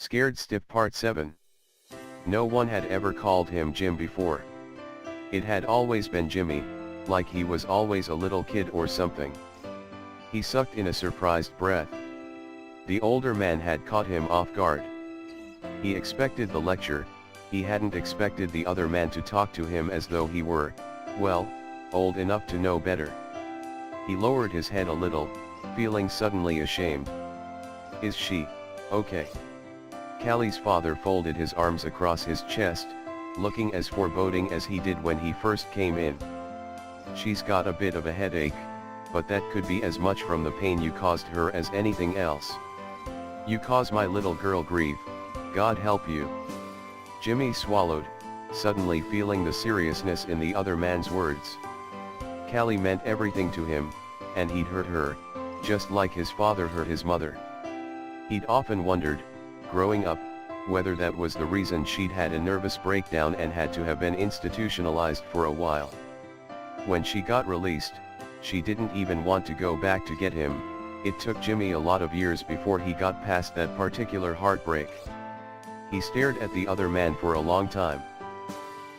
Scared Stiff Part 7. No one had ever called him Jim before. It had always been Jimmy, like he was always a little kid or something. He sucked in a surprised breath. The older man had caught him off guard. He expected the lecture, he hadn't expected the other man to talk to him as though he were, well, old enough to know better. He lowered his head a little, feeling suddenly ashamed. Is she okay? Callie's father folded his arms across his chest, looking as foreboding as he did when he first came in. She's got a bit of a headache, but that could be as much from the pain you caused her as anything else. You cause my little girl grief, God help you. Jimmy swallowed, suddenly feeling the seriousness in the other man's words. Callie meant everything to him, and he'd hurt her, just like his father hurt his mother. He'd often wondered, growing up, whether that was the reason she'd had a nervous breakdown and had to have been institutionalized for a while. When she got released, she didn't even want to go back to get him. It took Jimmy a lot of years before he got past that particular heartbreak. He stared at the other man for a long time.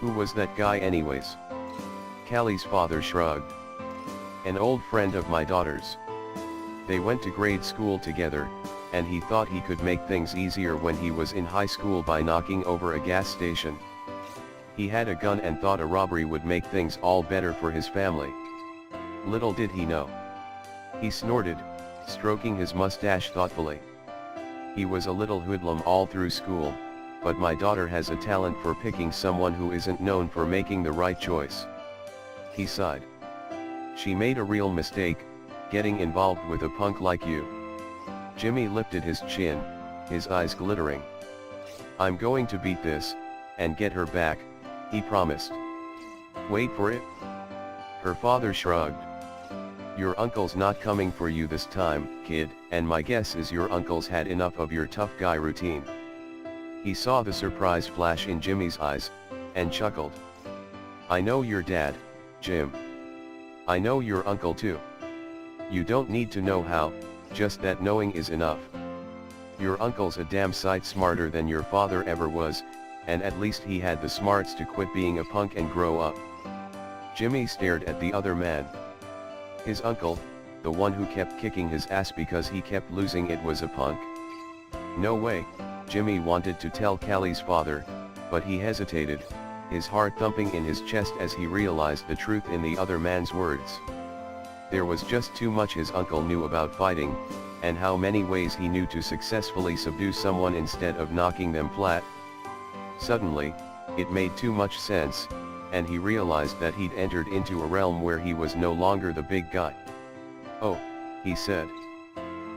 Who was that guy anyways? Callie's father shrugged. An old friend of my daughter's. They went to grade school together, and he thought he could make things easier when he was in high school by knocking over a gas station. He had a gun and thought a robbery would make things all better for his family. Little did he know. He snorted, stroking his mustache thoughtfully. He was a little hoodlum all through school, but my daughter has a talent for picking someone who isn't known for making the right choice. He sighed. She made a real mistake, getting involved with a punk like you. Jimmy lifted his chin, his eyes glittering. I'm going to beat this, and get her back, he promised. Wait for it? Her father shrugged. Your uncle's not coming for you this time, kid, and my guess is your uncle's had enough of your tough guy routine. He saw the surprise flash in Jimmy's eyes, and chuckled. I know your dad, Jim. I know your uncle too. You don't need to know how, just that knowing is enough. Your uncle's a damn sight smarter than your father ever was, and at least he had the smarts to quit being a punk and grow up. Jimmy stared at the other man. His uncle, the one who kept kicking his ass because he kept losing it, was a punk? No way, Jimmy wanted to tell Callie's father, but he hesitated, his heart thumping in his chest as he realized the truth in the other man's words. There was just too much his uncle knew about fighting, and how many ways he knew to successfully subdue someone instead of knocking them flat. Suddenly, it made too much sense, and he realized that he'd entered into a realm where he was no longer the big guy. Oh, he said.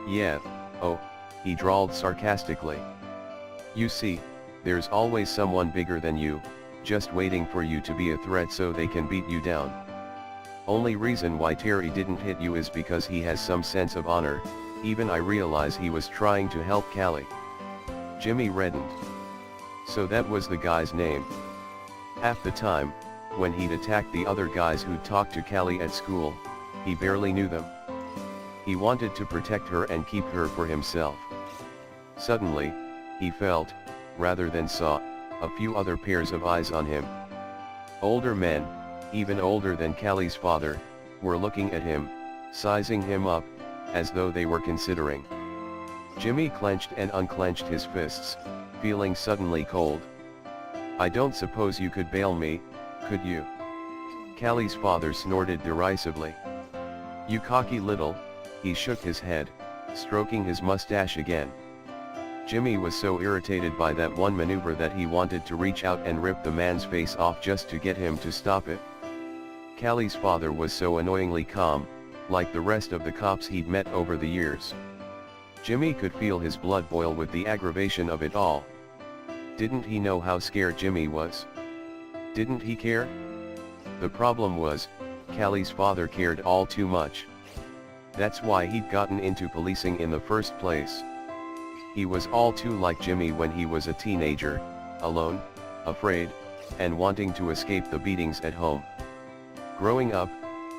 Yeah, oh, he drawled sarcastically. You see, there's always someone bigger than you, just waiting for you to be a threat so they can beat you down. Only reason why Terry didn't hit you is because he has some sense of honor. Even I realize he was trying to help Callie. Jimmy reddened. So that was the guy's name. Half the time, when he'd attacked the other guys who'd talked to Callie at school, he barely knew them. He wanted to protect her and keep her for himself. Suddenly, he felt, rather than saw, a few other pairs of eyes on him. Older men, even older than Callie's father, were looking at him, sizing him up, as though they were considering. Jimmy clenched and unclenched his fists, feeling suddenly cold. I don't suppose you could bail me, could you? Callie's father snorted derisively. You cocky little, he shook his head, stroking his mustache again. Jimmy was so irritated by that one maneuver that he wanted to reach out and rip the man's face off just to get him to stop it. Callie's father was so annoyingly calm, like the rest of the cops he'd met over the years. Jimmy could feel his blood boil with the aggravation of it all. Didn't he know how scared Jimmy was? Didn't he care? The problem was, Callie's father cared all too much. That's why he'd gotten into policing in the first place. He was all too like Jimmy when he was a teenager, alone, afraid, and wanting to escape the beatings at home. Growing up,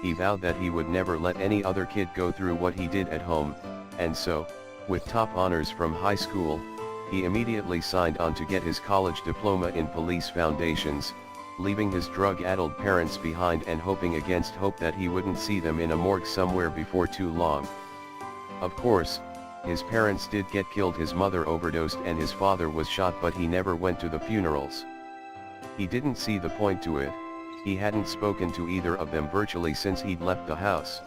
he vowed that he would never let any other kid go through what he did at home, and so, with top honors from high school, He immediately signed on to get his college diploma in police foundations, leaving his drug-addled parents behind and hoping against hope that he wouldn't see them in a morgue somewhere before too long. Of course, his parents did get killed. His mother overdosed and his father was shot, but he never went to the funerals. He didn't see the point to it. He hadn't spoken to either of them virtually since he'd left the house.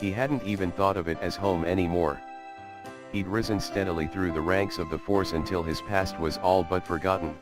He hadn't even thought of it as home anymore. He'd risen steadily through the ranks of the force until his past was all but forgotten.